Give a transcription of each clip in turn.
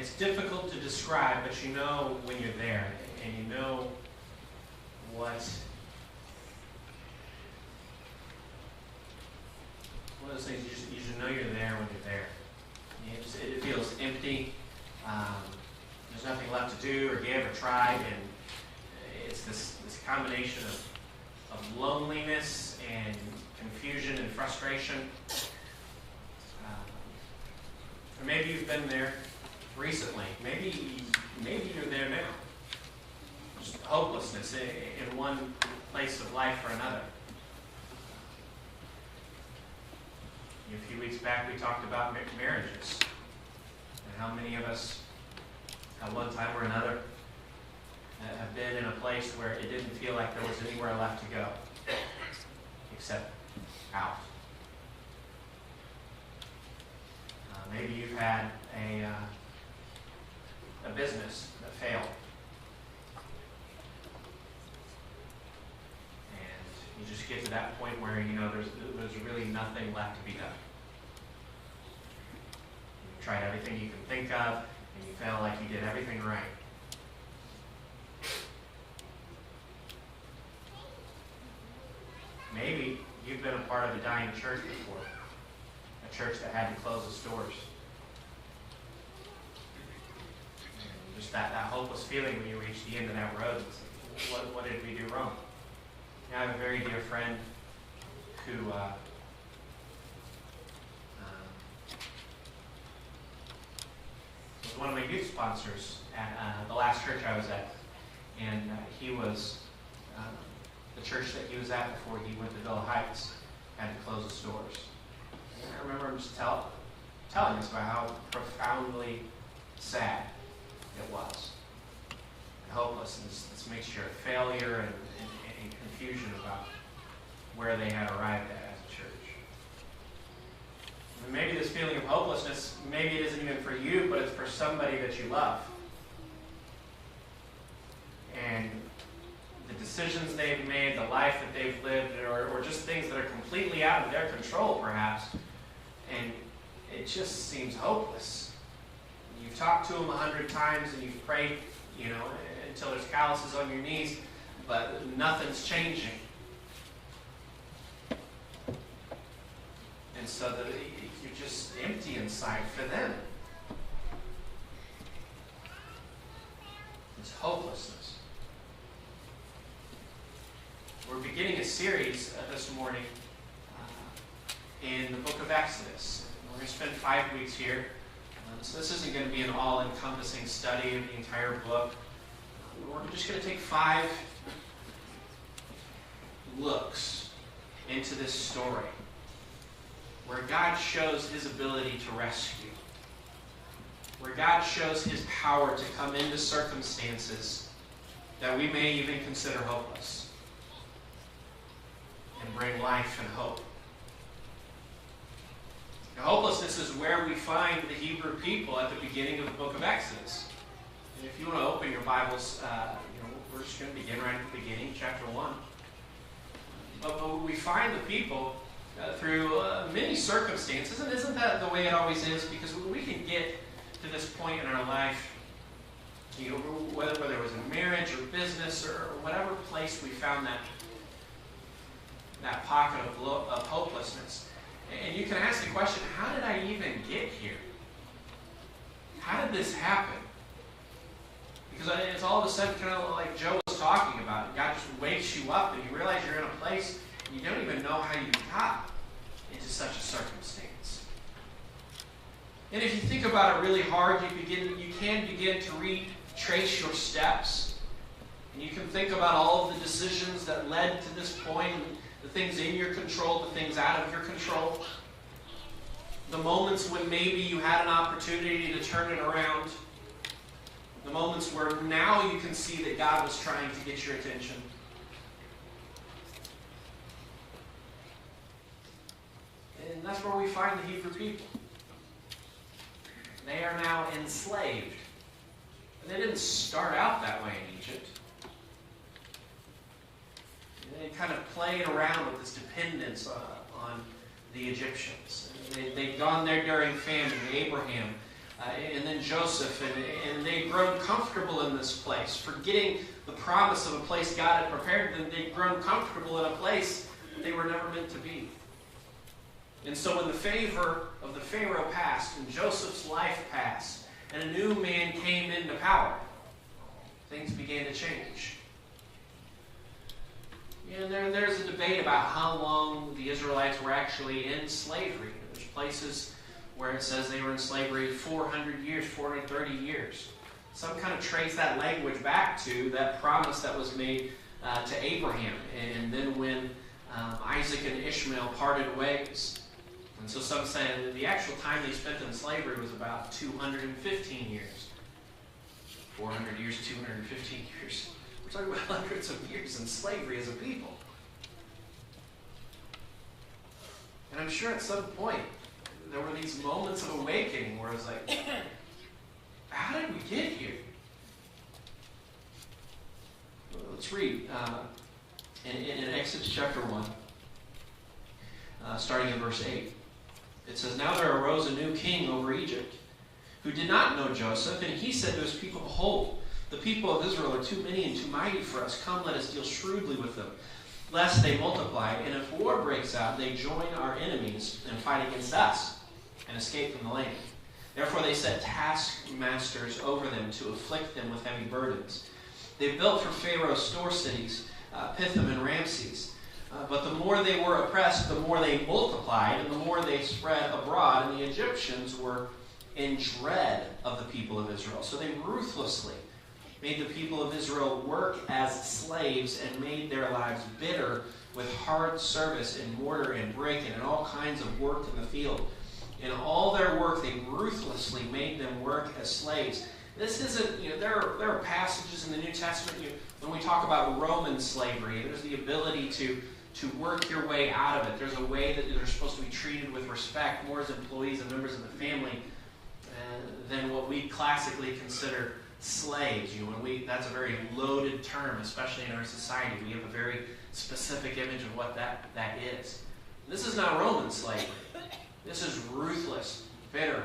it's difficult to describe, but you know when you're there, and you know what one of those things, you just know you're there when you're there. It feels empty. There's nothing left to do or give or try, and it's this combination of loneliness and confusion and frustration. Or maybe you've been there recently. Maybe you're there now. Just hopelessness in one place of life or another. A few weeks back we talked about marriages and how many of us at one time or another have been in a place where it didn't feel like there was anywhere left to go except out. Maybe you've had a business that failed, and you just get to that point where you know there's really nothing left to be done. You've tried everything you can think of, and you felt like you did everything right. Maybe you've been a part of a dying church before. A church that had to close its doors. And just that hopeless feeling when you reach the end of that road. What did we do wrong? I have a very dear friend who was one of my youth sponsors at the last church I was at. And he was, the church that he was at before he went to Villa Heights had to close its doors. I remember him just telling us about how profoundly sad it was. And hopelessness, this mixture of failure and confusion about where they had arrived at as a church. And maybe this feeling of hopelessness, maybe it isn't even for you, but it's for somebody that you love. And the decisions they've made, the life that they've lived, or just things that are completely out of their control, perhaps, and it just seems hopeless. You've talked to them 100 times and you've prayed, until there's calluses on your knees, but nothing's changing. And so you're just empty inside for them. It's hopelessness. We're beginning a series this morning in the book of Exodus. We're going to spend 5 weeks here. So this isn't going to be an all-encompassing study of the entire book. We're just going to take 5 looks into this story where God shows his ability to rescue, where God shows his power to come into circumstances that we may even consider hopeless and bring life and hope. Now, hopelessness is where we find the Hebrew people at the beginning of the book of Exodus. And if you want to open your Bibles, we're just going to begin right at the beginning, chapter 1. But we find the people through many circumstances, and isn't that the way it always is? Because we can get to this point in our life, whether it was in marriage or business or whatever place we found that pocket of hopelessness. And you can ask the question, how did I even get here? How did this happen? Because it's all of a sudden kind of like Joe was talking about. God just wakes you up and you realize you're in a place and you don't even know how you got into such a circumstance. And if you think about it really hard, you can begin to retrace your steps. And you can think about all of the decisions that led to this point, the things in your control, the things out of your control. The moments when maybe you had an opportunity to turn it around. The moments where now you can see that God was trying to get your attention. And that's where we find the Hebrew people. They are now enslaved. And they didn't start out that way in Egypt. They kind of played around with this dependence on the Egyptians. They'd gone there during famine. Abraham and then Joseph, and they'd grown comfortable in this place, forgetting the promise of a place God had prepared them. They'd grown comfortable in a place that they were never meant to be. And so when the favor of the Pharaoh passed, and Joseph's life passed, and a new man came into power, things began to change. And there's a debate about how long the Israelites were actually in slavery. There's places where it says they were in slavery 400 years, 430 years. Some kind of trace that language back to that promise that was made to Abraham. And then when Isaac and Ishmael parted ways. And so some say that the actual time they spent in slavery was about 215 years. 400 years, 215 years. We're talking about hundreds of years in slavery as a people. And I'm sure at some point there were these moments of awakening where it's like, how did we get here? Let's read in Exodus chapter 1, starting in verse 8. It says, "Now there arose a new king over Egypt, who did not know Joseph, and he said to his people, 'Behold, the people of Israel are too many and too mighty for us. Come, let us deal shrewdly with them, lest they multiply. And if war breaks out, they join our enemies and fight against us and escape from the land.' Therefore they set taskmasters over them to afflict them with heavy burdens. They built for Pharaoh store cities, Pithom and Ramses. But the more they were oppressed, the more they multiplied, and the more they spread abroad. And the Egyptians were in dread of the people of Israel. So they ruthlessly made the people of Israel work as slaves and made their lives bitter with hard service in mortar and brick and in all kinds of work in the field. In all their work, they ruthlessly made them work as slaves." This isn't, there are passages in the New Testament, when we talk about Roman slavery, there's the ability to work your way out of it. There's a way that you're supposed to be treated with respect, more as employees and members of the family, than what we classically consider slaves. That's a very loaded term, especially in our society. We have a very specific image of what that is. This is not Roman slavery. This is ruthless, bitter,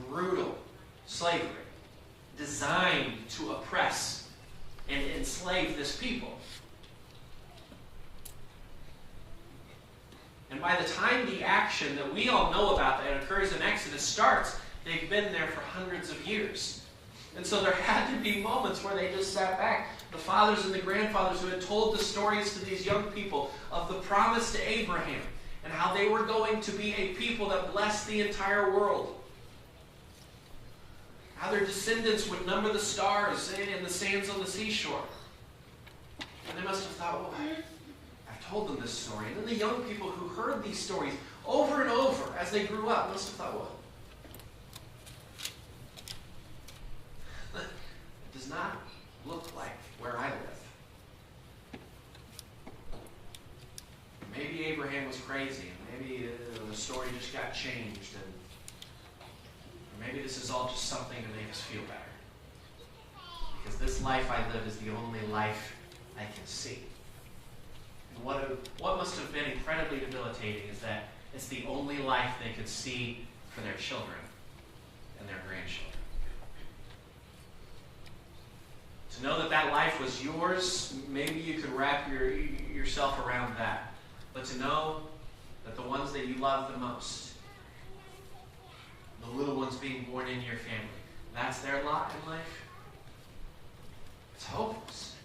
brutal slavery, designed to oppress and enslave this people. And by the time the action that we all know about that occurs in Exodus starts, they've been there for hundreds of years. And so there had to be moments where they just sat back, the fathers and the grandfathers who had told the stories to these young people of the promise to Abraham and how they were going to be a people that blessed the entire world. How their descendants would number the stars and the sands on the seashore. And they must have thought, I've told them this story. And then the young people who heard these stories over and over as they grew up must have thought, it does not look like where I live. Maybe Abraham was crazy, and maybe the story just got changed, and maybe this is all just something to make us feel better. Because this life I live is the only life I can see. And what must have been incredibly debilitating is that it's the only life they could see for their children and their grandchildren. To know that that life was yours, maybe you could wrap yourself around that. But to know that the ones that you love the most, the little ones being born into your family, that's their lot in life, it's hopeless.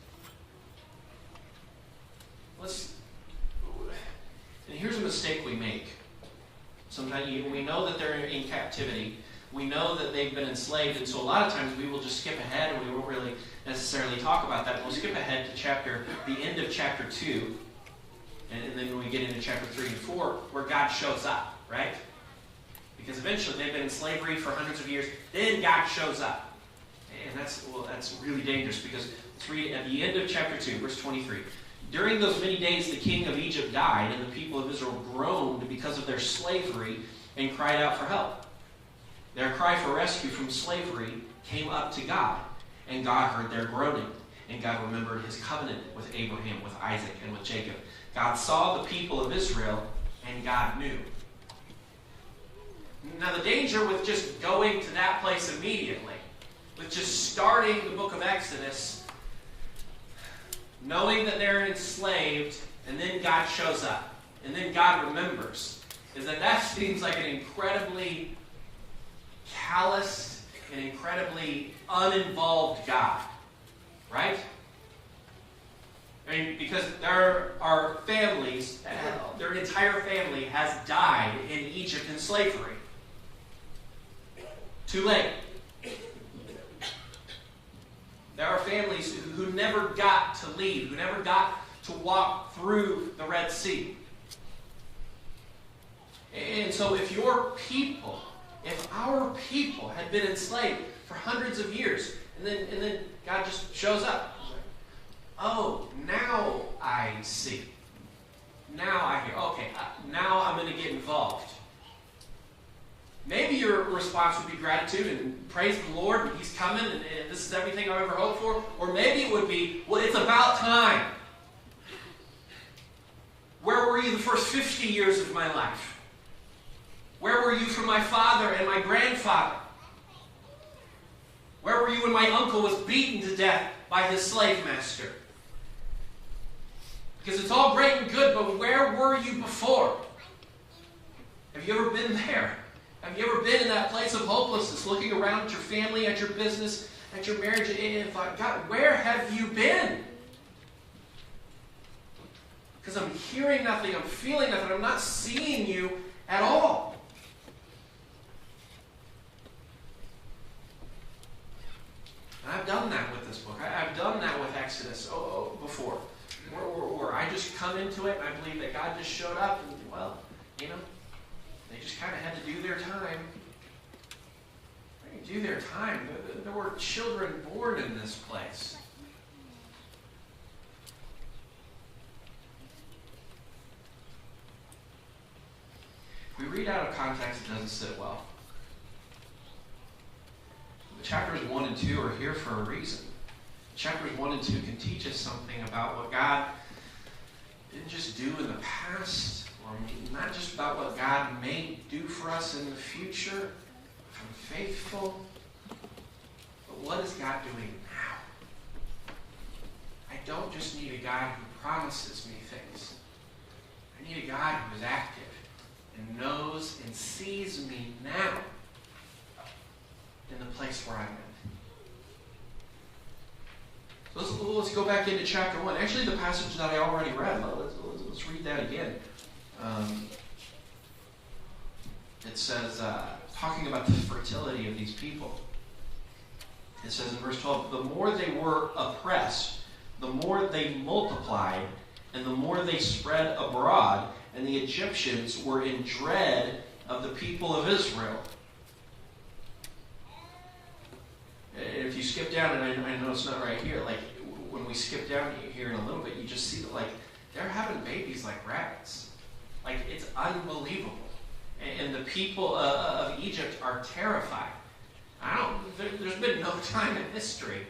And here's a mistake we make. Sometimes we know that they're in captivity. We know that they've been enslaved, and so a lot of times we will just skip ahead and we won't really necessarily talk about that. We'll skip ahead to the end of chapter 2, and then when we get into chapter 3 and 4, where God shows up, right? Because eventually they've been in slavery for hundreds of years, then God shows up. And that's really dangerous, because let's read at the end of chapter 2, verse 23. "During those many days the king of Egypt died, and the people of Israel groaned because of their slavery and cried out for help. Their cry for rescue from slavery came up to God, and God heard their groaning. And God remembered his covenant with Abraham, with Isaac, and with Jacob. God saw the people of Israel, and God knew." Now the danger with just going to that place immediately, with just starting the book of Exodus, knowing that they're enslaved, and then God shows up, and then God remembers, is that seems like an incredibly callous and incredibly uninvolved God. Right? I mean, because there are families, their entire family has died in Egypt in slavery. Too late. There are families who never got to leave, who never got to walk through the Red Sea. And so if our people had been enslaved for hundreds of years, and then God just shows up. Oh, now I see. Now I hear. Okay, now I'm going to get involved. Maybe your response would be gratitude and praise the Lord, and He's coming, and this is everything I've ever hoped for. Or maybe it would be, well, it's about time. Where were you the first 50 years of my life? Where were you from my father and my grandfather? Where were you when my uncle was beaten to death by his slave master? Because it's all great and good, but where were you before? Have you ever been there? Have you ever been in that place of hopelessness, looking around at your family, at your business, at your marriage, and thought, God, where have you been? Because I'm hearing nothing, I'm feeling nothing, I'm not seeing you at all. And I've done that with this book. I've done that with Exodus before. Where I just come into it and I believe that God just showed up and, well, you know, they just kind of had to do their time. They do their time. There were children born in this place. If we read out of context, it doesn't sit well. Chapters 1 and 2 are here for a reason. Chapters 1 and 2 can teach us something about what God didn't just do in the past, or not just about what God may do for us in the future, if I'm faithful, but what is God doing now? I don't just need a God who promises me things. I need a God who is active and knows and sees me now in the place where I'm in. Let's go back into chapter 1. Actually, the passage that I already read. Let's read that again. It says, talking about the fertility of these people. It says in verse 12, the more they were oppressed, the more they multiplied, and the more they spread abroad, and the Egyptians were in dread of the people of Israel. If you skip down, and I know it's not right here, like when we skip down here in a little bit, you just see that like they're having babies like rabbits. Like it's unbelievable. And the people of Egypt are terrified. There's been no time in history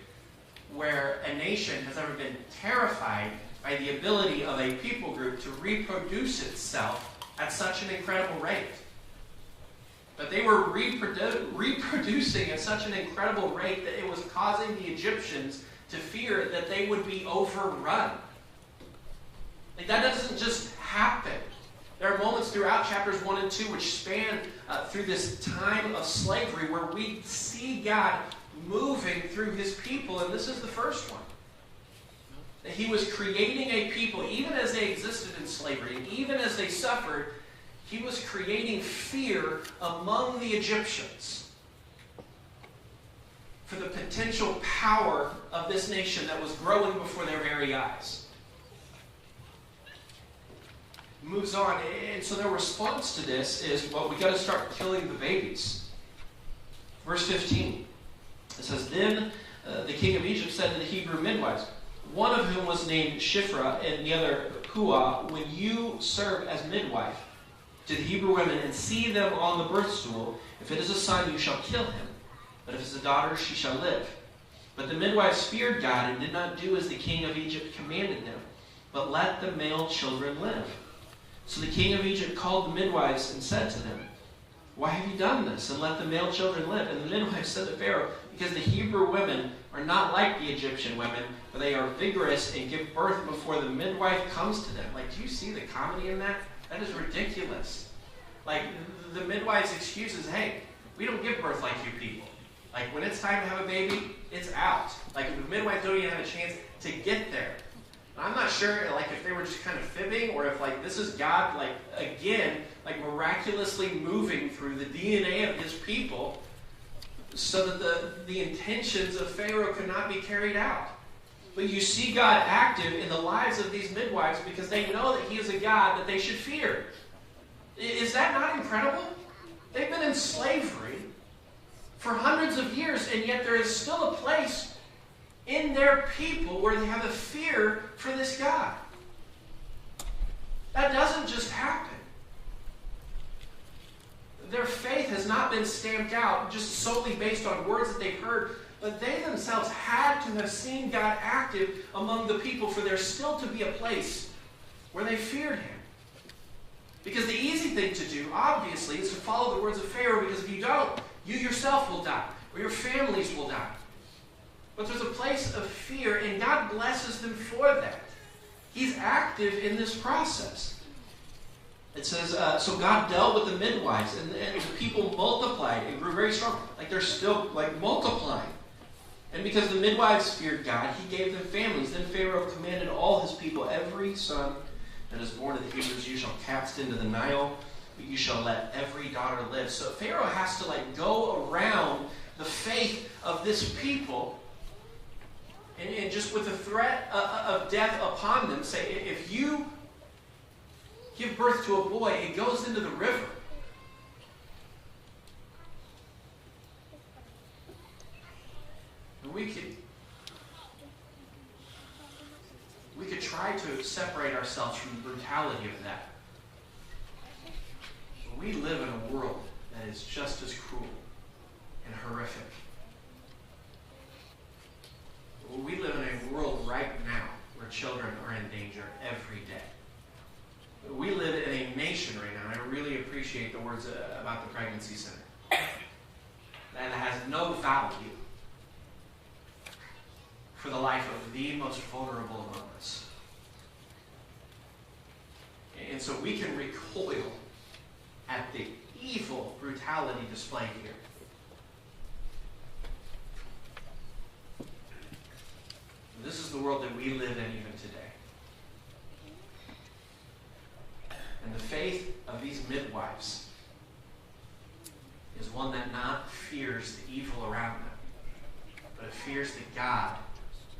where a nation has ever been terrified by the ability of a people group to reproduce itself at such an incredible rate. But they were reproducing at such an incredible rate that it was causing the Egyptians to fear that they would be overrun. Like that doesn't just happen. There are moments throughout chapters 1 and 2 which span through this time of slavery where we see God moving through His people, and this is the first one. That He was creating a people, even as they existed in slavery, and even as they suffered, He was creating fear among the Egyptians for the potential power of this nation that was growing before their very eyes. Moves on, and so their response to this is, well, we got to start killing the babies. Verse 15, it says, then the king of Egypt said to the Hebrew midwives, one of whom was named Shiphrah and the other Puah, when you serve as midwife to the Hebrew women and see them on the birth stool, if it is a son, you shall kill him, but if it is a daughter, she shall live. But the midwives feared God and did not do as the king of Egypt commanded them, but let the male children live. So the king of Egypt called the midwives and said to them, Why have you done this? And let the male children live. And the midwife said to Pharaoh, because the Hebrew women are not like the Egyptian women, for they are vigorous and give birth before the midwife comes to them. Like, do you see the comedy in that? That is ridiculous. Like, the midwife's excuse is, hey, we don't give birth like you people. Like, when it's time to have a baby, it's out. Like, the midwives don't even have a chance to get there. And I'm not sure, like, if they were just kind of fibbing, or if, like, this is God, like, again, like, miraculously moving through the DNA of his people so that the intentions of Pharaoh could not be carried out. But you see God active in the lives of these midwives because they know that he is a God that they should fear. Is that not incredible? They've been in slavery for hundreds of years, and yet there is still a place in their people where they have a fear for this God. That doesn't just happen. Their faith has not been stamped out just solely based on words that they've heard, but they themselves had to have seen God active among the people for there still to be a place where they feared him. Because the easy thing to do, obviously, is to follow the words of Pharaoh, because if you don't, you yourself will die, or your families will die. But there's a place of fear, and God blesses them for that. He's active in this process. It says, so God dealt with the midwives, and the people multiplied and grew very strong. Like, they're still, like, multiplying. And because the midwives feared God, he gave them families. Then Pharaoh commanded all his people, every son that is born to the Hebrews, you shall cast into the Nile, but you shall let every daughter live. So Pharaoh has to, like, go around the faith of this people, and just with the threat of death upon them, say, if you give birth to a boy, it goes into the river. And we could try to separate ourselves from the brutality of that. But we live in a world that is just as cruel and horrific. We live in a world right now where children are in danger every day. We live in a nation right now, and I really appreciate the words about the pregnancy center, that has no value for the life of the most vulnerable among us. And so we can recoil at the evil brutality displayed here. This is the world that we live in even today. And the faith of these midwives is one that not fears the evil around them, but it fears the God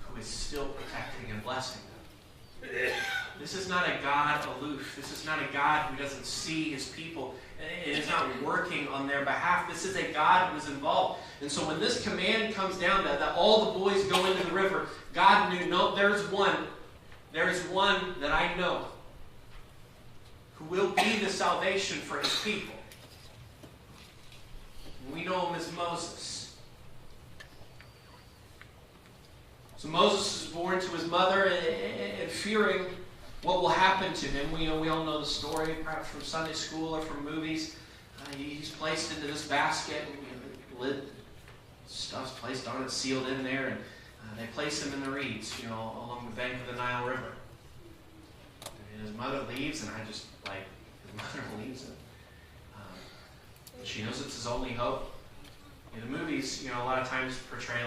who is still protecting and blessing them. This is not a God aloof. This is not a God who doesn't see his people and is not working on their behalf. This is a God who is involved. And so when this command comes down that all the boys go into the river, God knew, no, there's one that I know who will be the salvation for his people. And we know him as Moses. So Moses is born to his mother and fearing what will happen to him. We all know the story, perhaps from Sunday school or from movies. He's placed into this basket, and lid, stuff's placed on it, sealed in there, and they place him in the reeds, along the bank of the Nile River. And his mother leaves, and his mother leaves him. She knows it's his only hope. In the movies, a lot of times portray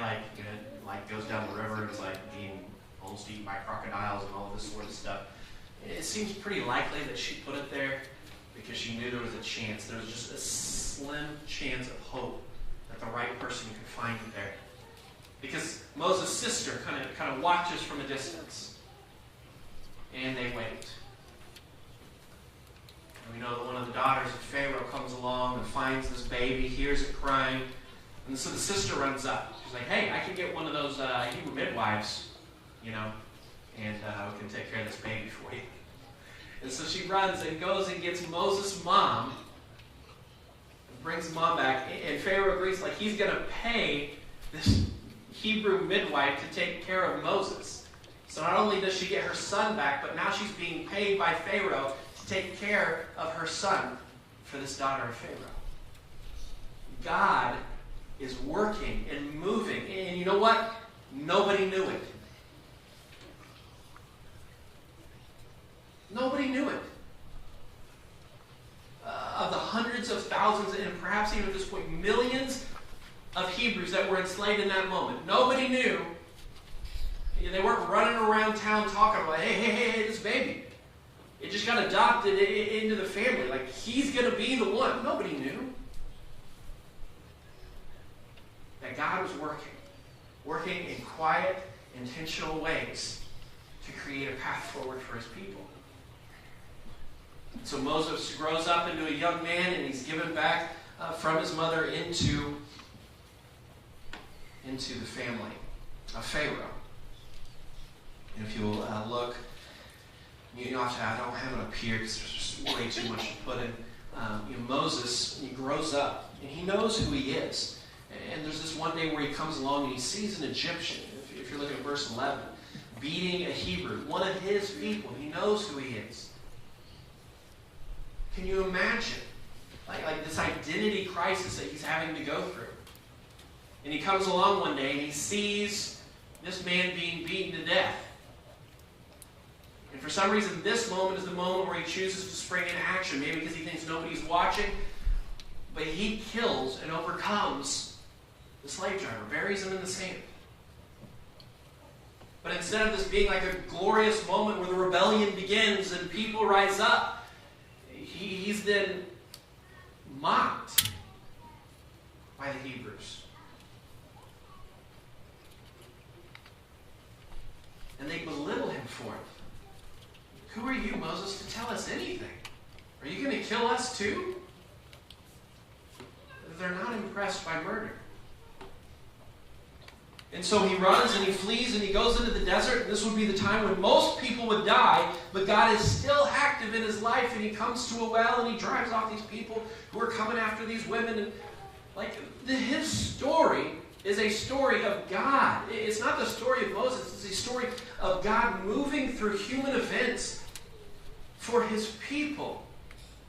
goes down the river and it's being almost eaten by crocodiles and all of this sort of stuff. It seems pretty likely that she put it there because she knew there was a chance. There was just a slim chance of hope that the right person could find it there. Because Moses' sister kind of watches from a distance. And they wait. And we know that one of the daughters of Pharaoh comes along and finds this baby, hears it crying. And so the sister runs up. She's like, hey, I can get one of those Hebrew midwives, and we can take care of this baby for you. And so she runs and goes and gets Moses' mom and brings mom back. And Pharaoh agrees, he's going to pay this Hebrew midwife to take care of Moses. So not only does she get her son back, but now she's being paid by Pharaoh to take care of her son for this daughter of Pharaoh. God is working and moving. And you know what? Nobody knew it. Nobody knew it. Of the hundreds of thousands, and perhaps even at this point, millions of Hebrews that were enslaved in that moment, nobody knew. They weren't running around town talking about, hey, this baby. It just got adopted into the family. Like, he's going to be the one. Nobody knew. That God was working in quiet, intentional ways to create a path forward for his people. So Moses grows up into a young man, and he's given back from his mother into the family of Pharaoh. And if you'll look, I don't have it up here because there's just way too much to put in. Moses, he grows up, and he knows who he is. And there's this one day where he comes along and he sees an Egyptian, if you're looking at verse 11, beating a Hebrew, one of his people. He knows who he is. Can you imagine? Like this identity crisis that he's having to go through. And he comes along one day and he sees this man being beaten to death. And for some reason, this moment is the moment where he chooses to spring into action. Maybe because he thinks nobody's watching. But he kills and overcomes the slave driver, buries him in the sand. But instead of this being like a glorious moment where the rebellion begins and people rise up, he's then mocked by the Hebrews. And they belittle him for it. Who are you, Moses, to tell us anything? Are you going to kill us too? They're not impressed by murder. And so he runs and he flees and he goes into the desert. And this would be the time when most people would die, but God is still active in his life. And he comes to a well and he drives off these people who are coming after these women. And his story is a story of God. It's not the story of Moses. It's a story of God moving through human events for his people.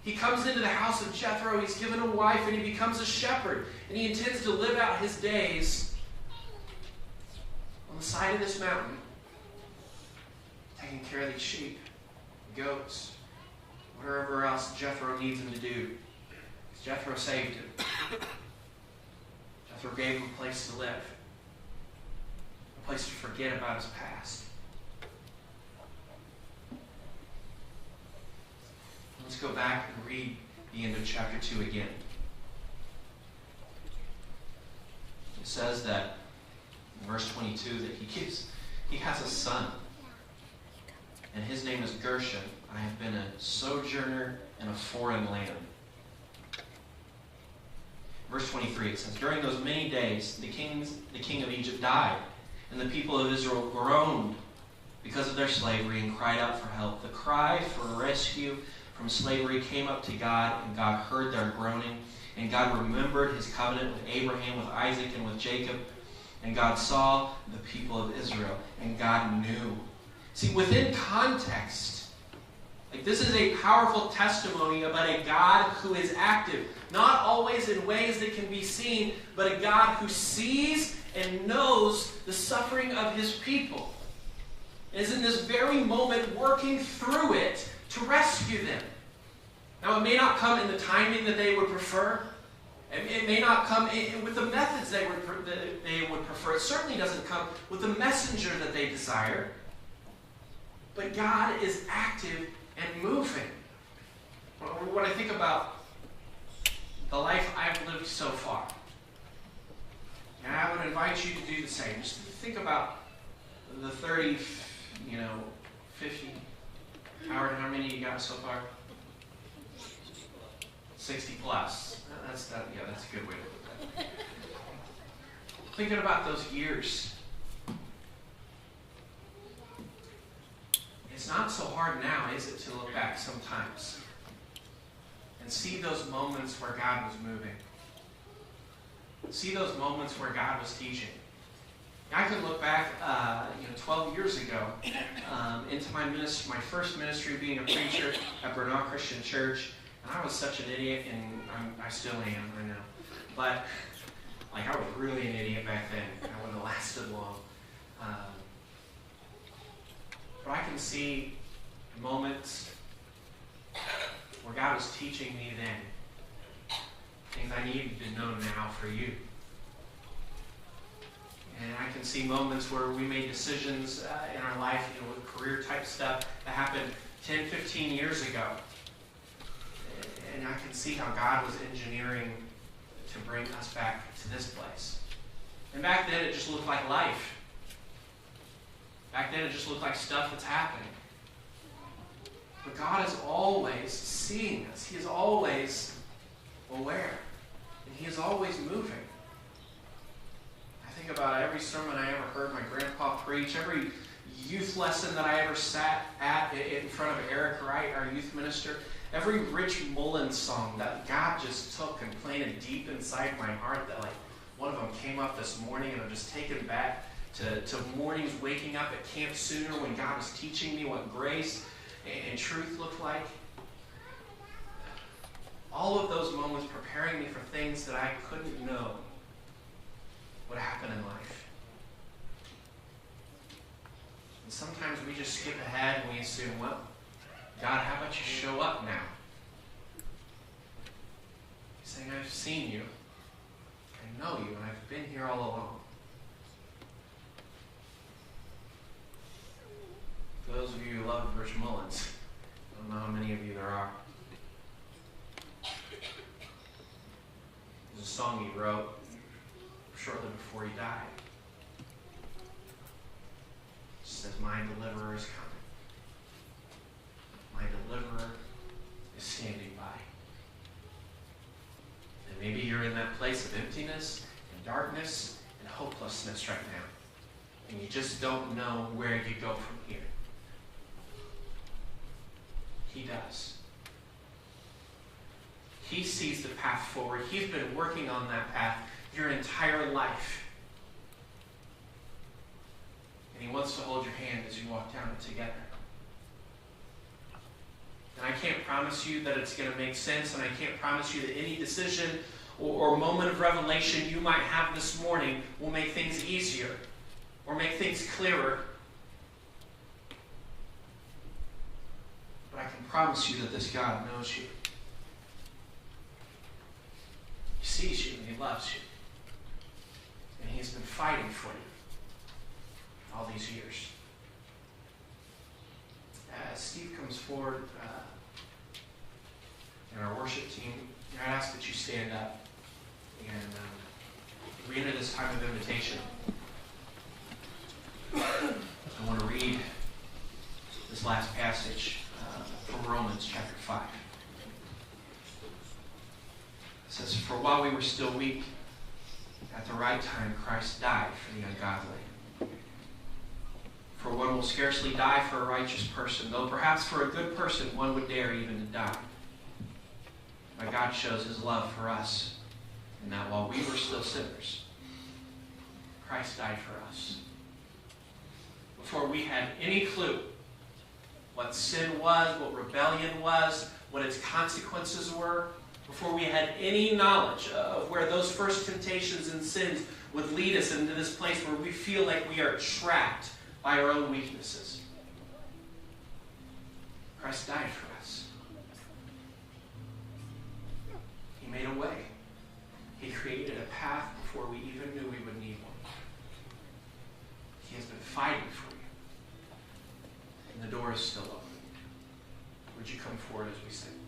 He comes into the house of Jethro. He's given a wife and he becomes a shepherd. And he intends to live out his days on the side of this mountain, taking care of these sheep, goats, whatever else Jethro needs him to do. Because Jethro saved him. Jethro gave him a place to live, a place to forget about his past. Let's go back and read the end of chapter 2 again. It says that in verse 22 that he has a son, and his name is Gershon. I have been a sojourner in a foreign land. Verse 23, it says, during those many days, the king of Egypt died, and the people of Israel groaned because of their slavery and cried out for help. The cry for rescue from slavery came up to God, and God heard their groaning, and God remembered his covenant with Abraham, with Isaac, and with Jacob. And God saw the people of Israel, and God knew. See, within context, this is a powerful testimony about a God who is active, not always in ways that can be seen, but a God who sees and knows the suffering of his people. And is in this very moment working through it to rescue them. Now, it may not come in the timing that they would prefer. It may not come with the methods they would prefer. It certainly doesn't come with the messenger that they desire. But God is active and moving. When I think about the life I've lived so far, and I would invite you to do the same. Just think about the 30, 50, how many you got so far? 60 plus. That's a good way to put that. Thinking about those years. It's not so hard now, is it, to look back sometimes and see those moments where God was moving. See those moments where God was teaching. I could look back, 12 years ago into my ministry, my first ministry being a preacher at Bernal Christian Church. And I was such an idiot, and I still am, I know. But, like, I was really an idiot back then. I wouldn't have lasted long. But I can see moments where God was teaching me then things I needed to know now for you. And I can see moments where we made decisions in our life, with career type stuff that happened 10, 15 years ago. And I can see how God was engineering to bring us back to this place. And back then it just looked like life. Back then it just looked like stuff that's happening. But God is always seeing us. He is always aware. And He is always moving. I think about every sermon I ever heard my grandpa preach, every youth lesson that I ever sat at in front of Eric Wright, our youth minister, every Rich Mullins song that God just took and planted deep inside my heart, that like one of them came up this morning, and I'm just taken back to mornings waking up at Camp Sooner when God was teaching me what grace and truth looked like. All of those moments preparing me for things that I couldn't know would happen in life. And sometimes we just skip ahead and we assume, well, God, how about you show up now? He's saying, I've seen you. I know you, and I've been here all along. For those of you who love Rich Mullins, I don't know how many of you there are. There's a song he wrote shortly before he died. It says, my deliverer is coming. My deliverer is standing by. And maybe you're in that place of emptiness and darkness and hopelessness right now. And you just don't know where you go from here. He does. He sees the path forward. He's been working on that path your entire life. And He wants to hold your hand as you walk down it together. And I can't promise you that it's going to make sense, and I can't promise you that any decision or moment of revelation you might have this morning will make things easier or make things clearer. But I can promise you that this God knows you. He sees you and He loves you. And He's been fighting for you all these years. As Steve comes forward and our worship team, I ask that you stand up and we enter this time of invitation. I want to read this last passage from Romans chapter 5. It says, for while we were still weak, at the right time Christ died for the ungodly. For one will scarcely die for a righteous person, though perhaps for a good person one would dare even to die. But God shows His love for us, and that while we were still sinners, Christ died for us. Before we had any clue what sin was, what rebellion was, what its consequences were, before we had any knowledge of where those first temptations and sins would lead us into this place where we feel like we are trapped by our own weaknesses, Christ died for us. He made a way. He created a path before we even knew we would need one. He has been fighting for you. And the door is still open. Would you come forward as we sing?